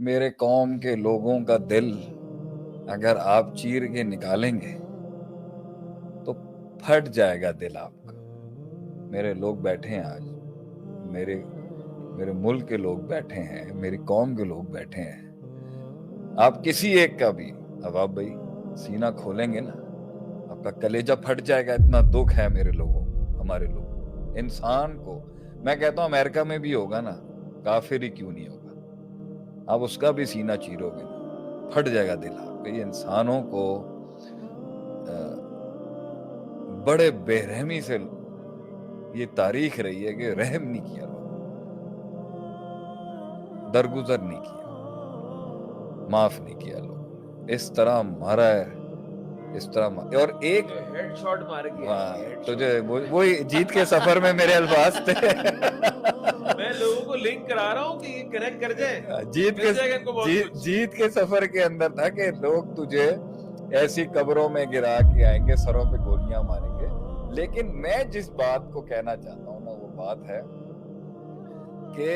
میرے قوم کے لوگوں کا دل اگر آپ چیر کے نکالیں گے تو پھٹ جائے گا دل آپ کا. میرے لوگ بیٹھے ہیں آج, میرے ملک کے لوگ بیٹھے ہیں, میری قوم کے لوگ بیٹھے ہیں. آپ کسی ایک کا بھی اب آپ بھائی سینہ کھولیں گے نا, آپ کا کلیجہ پھٹ جائے گا. اتنا دکھ ہے میرے لوگوں, ہمارے لوگ, انسان کو. میں کہتا ہوں امریکہ میں بھی ہوگا نا, کافر ہی کیوں نہیں ہوگا, آپ اس کا بھی سینہ چیرو گے نا, پھٹ جائے گا دل آپ کا. یہ انسانوں کو بڑے بے رحمی سے یہ تاریخ رہی ہے کہ رحم نہیں کیا لوگ, درگزر نہیں کیا, معاف نہیں کیا لوگ. اس طرح مارا ہے, اس طرح اور ایک ہیڈ شاٹ مار گیا. تجھے وہی جیت کے سفر میں میرے الفاظ تھے. میں لوگوں کو لنک کرا رہا ہوں کہ یہ کنیکٹ کر جائیں. جیت کے سفر کے اندر تھا کہ لوگ تجھے ایسی قبروں میں گرا کے آئیں گے, سروں پہ گولیاں ماریں گے. لیکن میں جس بات کو کہنا چاہتا ہوں نا, وہ بات ہے کہ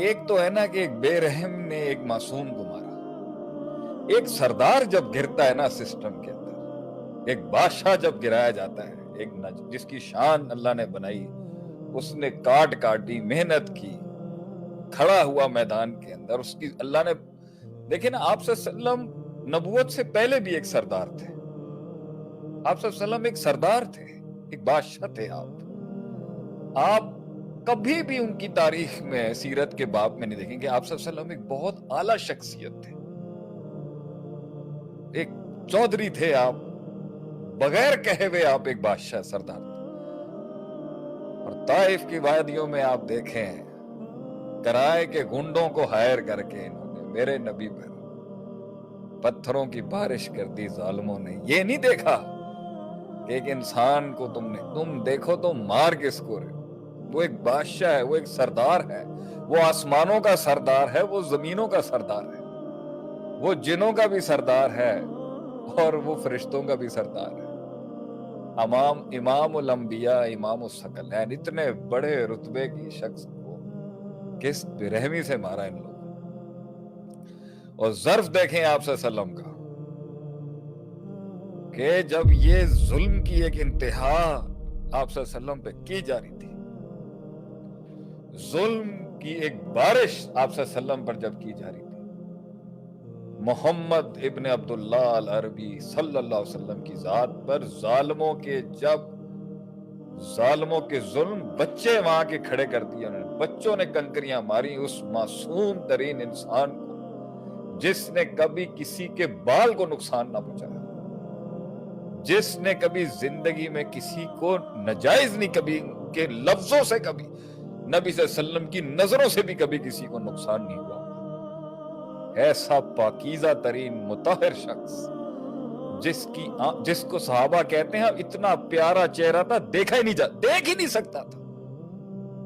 ایک تو ہے نا کہ ایک بے رحم نے ایک معصوم کو مارا. ایک سردار جب گرتا ہے نا سسٹم کے اندر, ایک بادشاہ جب گرایا جاتا ہے, ایک جس کی شان اللہ نے بنائی, اس نے کاٹی, محنت کی, کھڑا ہوا میدان کے اندر, اس کی اللہ نے. دیکھیں نا, آپ صلی اللہ علیہ وسلم نبوت سے پہلے بھی ایک سردار تھے. آپ صلی اللہ علیہ وسلم ایک سردار تھے, ایک بادشاہ تھے. آپ کبھی بھی ان کی تاریخ میں, سیرت کے باب میں نہیں دیکھیں گے آپ صلی اللہ علیہ وسلم ایک بہت اعلیٰ شخصیت تھے, ایک چودھری تھے آپ, بغیر کہے ہوئے آپ ایک بادشاہ سردار تھے. اور طائف کی وادیوں میں آپ دیکھیں, کرائے کے گنڈوں کو ہائر کر کے انہوں نے میرے نبی پر پتھروں کی بارش کر دی ظالموں نے. یہ نہیں دیکھا کہ ایک انسان کو تم دیکھو تو مار کس کو رہے. وہ ایک بادشاہ ہے, وہ ایک سردار ہے, وہ آسمانوں کا سردار ہے, وہ زمینوں کا سردار ہے, وہ جنوں کا بھی سردار ہے, اور وہ فرشتوں کا بھی سردار ہے. امام الانبیاء, امام الثقلین, اتنے بڑے رتبے کی شخص کو کس بے رحمی سے مارا ان لوگوں. اور ظرف دیکھیں آپ صلی اللہ علیہ وسلم کا, کہ جب یہ ظلم کی ایک انتہا آپ صلی اللہ علیہ وسلم پہ کی جا رہی تھی, ظلم کی ایک بارش آپ صلی اللہ علیہ وسلم پر جب کی جا رہی تھی, محمد ابن عبداللہ العربی صلی اللہ علیہ وسلم کی ذات پر ظالموں کے ظلم, بچے وہاں کے کھڑے کر دیے انہوں نے, بچوں نے کنکریاں ماری اس معصوم ترین انسان کو جس نے کبھی کسی کے بال کو نقصان نہ پہنچایا, جس نے کبھی زندگی میں کسی کو ناجائز نہیں, کبھی کے لفظوں سے, کبھی نبی صلی اللہ علیہ وسلم کی نظروں سے بھی کبھی کسی کو نقصان نہیں ہوا. ایسا پاکیزہ ترین مطہر شخص جس کو صحابہ کہتے ہیں اتنا پیارا چہرہ تھا, دیکھ ہی نہیں سکتا تھا.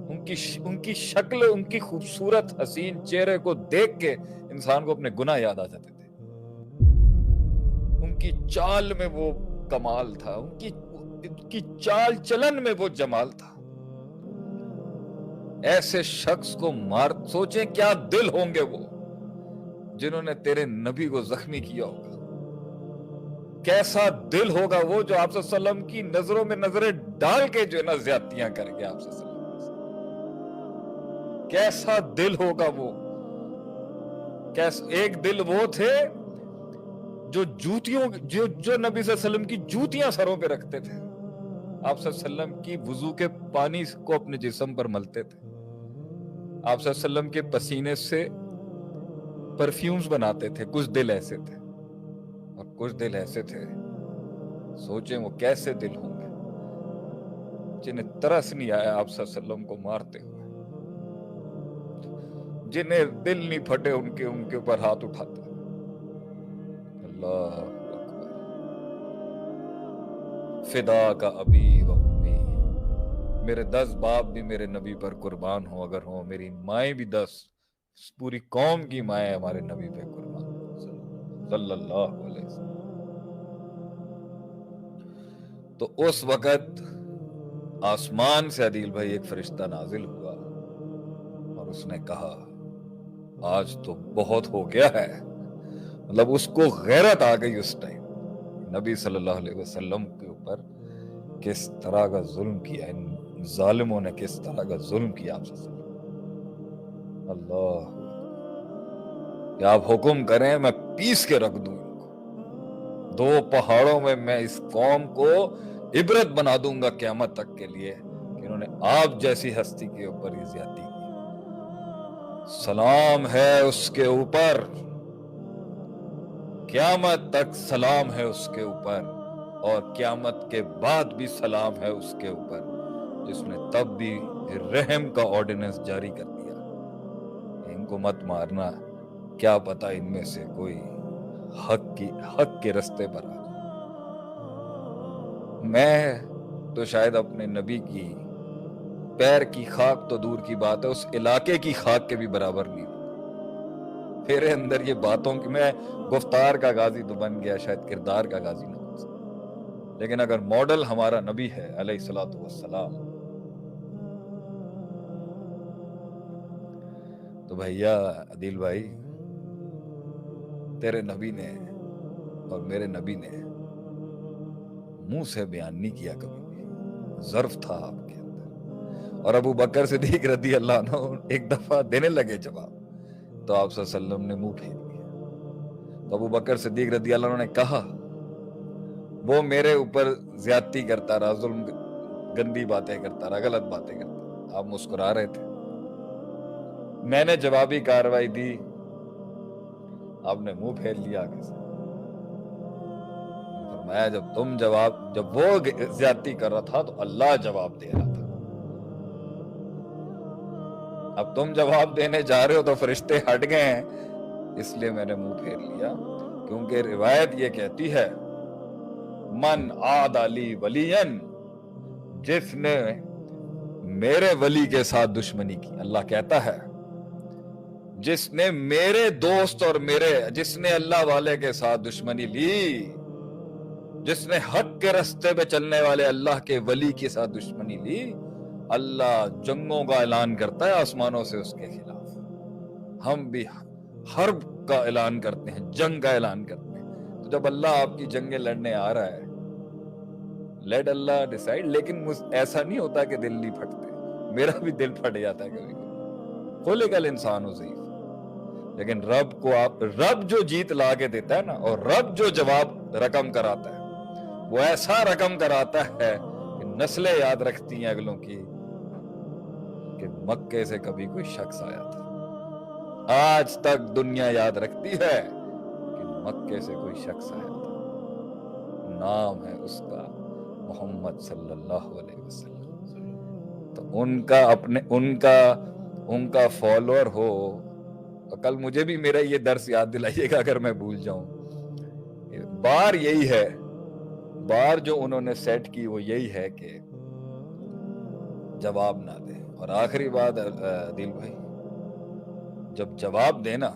ان کی شکل, ان کی خوبصورت حسین چہرے کو دیکھ کے انسان کو اپنے گناہ یاد آ جاتے تھے. ان کی چال میں وہ کمال تھا, ان کی چال چلن میں وہ جمال تھا. ایسے شخص کو سوچیں کیا دل ہوں گے وہ جنہوں نے تیرے نبی کو زخمی کیا ہوگا. کیسا دل ہوگا وہ جو آپ صلی اللہ علیہ وسلم کی نظروں میں نظریں ڈال کے جو ہے نا زیادتیاں کر گیا آپ صلی اللہ علیہ وسلم. کیسا دل ہوگا وہ. ایک دل وہ تھے جو نبی صلی اللہ علیہ وسلم کی جوتیاں سروں پہ رکھتے تھے, آپ صلی اللہ علیہ وسلم کی وضو کے پانی کو اپنے جسم پر ملتے تھے, آپ صلی اللہ علیہ وسلم کے پسینے سے پرفیومز بناتے تھے. کچھ دل ایسے تھے, اور کچھ دل ایسے تھے, سوچیں وہ کیسے دل ہوں گے جنہیں ترس نہیں آیا آپ صلی اللہ علیہ وسلم کو مارتے ہوئے, جنہیں دل نہیں پھٹے ان کے اوپر ہاتھ اٹھاتے. اللہ اکبر. فدا کا ابی و امی, میرے 10 باپ بھی میرے نبی پر قربان ہو اگر ہوں, میری مائیں بھی 10, پوری قوم کی مائیں ہمارے نبی پہ قربان صلی اللہ علیہ وسلم. تو اس وقت آسمان سے عدیل بھائی ایک فرشتہ نازل ہوا, اور اس نے کہا آج تو بہت ہو گیا ہے. مطلب اس کو غیرت آ گئی اس ٹائم نبی صلی اللہ علیہ وسلم کے اوپر کس طرح کا ظلم کیا, ان ظالموں نے کس طرح کا ظلم کیا آپ سے. اللہ کہ آپ حکم کریں میں پیس کے رکھ دوں ان کو, 2 پہاڑوں میں اس قوم کو عبرت بنا دوں گا قیامت تک کے لیے کہ انہوں نے آپ جیسی ہستی کے اوپر ہی زیادتی کی. سلام ہے اس کے اوپر, قیامت تک سلام ہے اس کے اوپر, اور قیامت کے بعد بھی سلام ہے اس کے اوپر, جس نے تب بھی رحم کا آرڈیننس جاری کر دیا. ان کو مت مارنا, کیا پتا ان میں سے کوئی حق کے رستے پر آ جائے. میں تو شاید اپنے نبی کی پیر کی خاک تو دور کی بات ہے, اس علاقے کی خاک کے بھی برابر نہیں. میرے اندر یہ باتوں کی, میں گفتار کا غازی تو بن گیا, شاید کردار کا غازی نہ بن سکتا, لیکن اگر ماڈل ہمارا نبی ہے علیہ الصلوۃ والسلام, تو بھیا عدیل بھائی, تیرے نبی نے اور میرے نبی نے منہ سے بیان نہیں کیا کبھی بھی, ظرف تھا آپ کے اندر. اور ابو بکر صدیق رضی اللہ عنہ ایک دفعہ دینے لگے جواب, تو آپ صلی اللہ علیہ وسلم نے منہ پھیر لیا. تو ابو بکر صدیق رضی اللہ عنہ نے کہا وہ میرے اوپر زیادتی کرتا رہا, ظلم, گندی باتیں کرتا رہا, غلط باتیں کرتا رہا. آپ مسکرا رہے تھے, میں نے جوابی کارروائی دی, آپ نے منہ پھیر لیا آگے سے. فرمایا جب وہ زیادتی کر رہا تھا تو اللہ جواب دے رہا تھا, اب تم جواب دینے جا رہے ہو تو فرشتے ہٹ گئے ہیں, اس لیے میں نے منہ پھیر لیا. کیونکہ روایت یہ کہتی ہے من عاد علی ولین, جس نے میرے ولی کے ساتھ دشمنی کی, اللہ کہتا ہے جس نے میرے دوست اور جس نے اللہ والے کے ساتھ دشمنی لی, جس نے حق کے رستے پہ چلنے والے اللہ کے ولی کے ساتھ دشمنی لی, اللہ جنگوں کا اعلان کرتا ہے آسمانوں سے اس کے خلاف. ہم بھی حرب کا اعلان کرتے ہیں, جنگ کا اعلان کرتے ہیں. تو جب اللہ آپ کی جنگیں لڑنے آ رہا ہے, لیٹ اللہ ڈیسائیڈ. لیکن ایسا نہیں ہوتا کہ دل نہیں پھٹتے, میرا بھی دل پھٹ جاتا ہے کبھی کبھی. خلق الانسان ضعیف, لیکن رب جو جیت لا کے دیتا ہے نا, اور رب جو جواب رقم کراتا ہے, وہ ایسا رقم کراتا ہے کہ نسلیں یاد رکھتی ہیں اگلوں کی کہ مکے سے کبھی کوئی شخص آیا تھا. آج تک دنیا یاد رکھتی ہے کہ مکے سے کوئی شخص آیا تھا, نام ہے اس کا محمد صلی اللہ علیہ وسلم. تو ان کا فالوور ہو. کل مجھے بھی میرا یہ درس یاد دلائیے گا اگر میں بھول جاؤں. بار یہی ہے, بار جو انہوں نے سیٹ کی وہ یہی ہے کہ جواب نہ دے. اور آخری بات عدیل بھائی, جب جواب دینا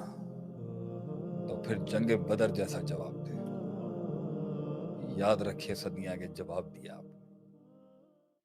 تو پھر جنگ بدر جیسا جواب دے. یاد رکھے صدیاں کے جواب دیا.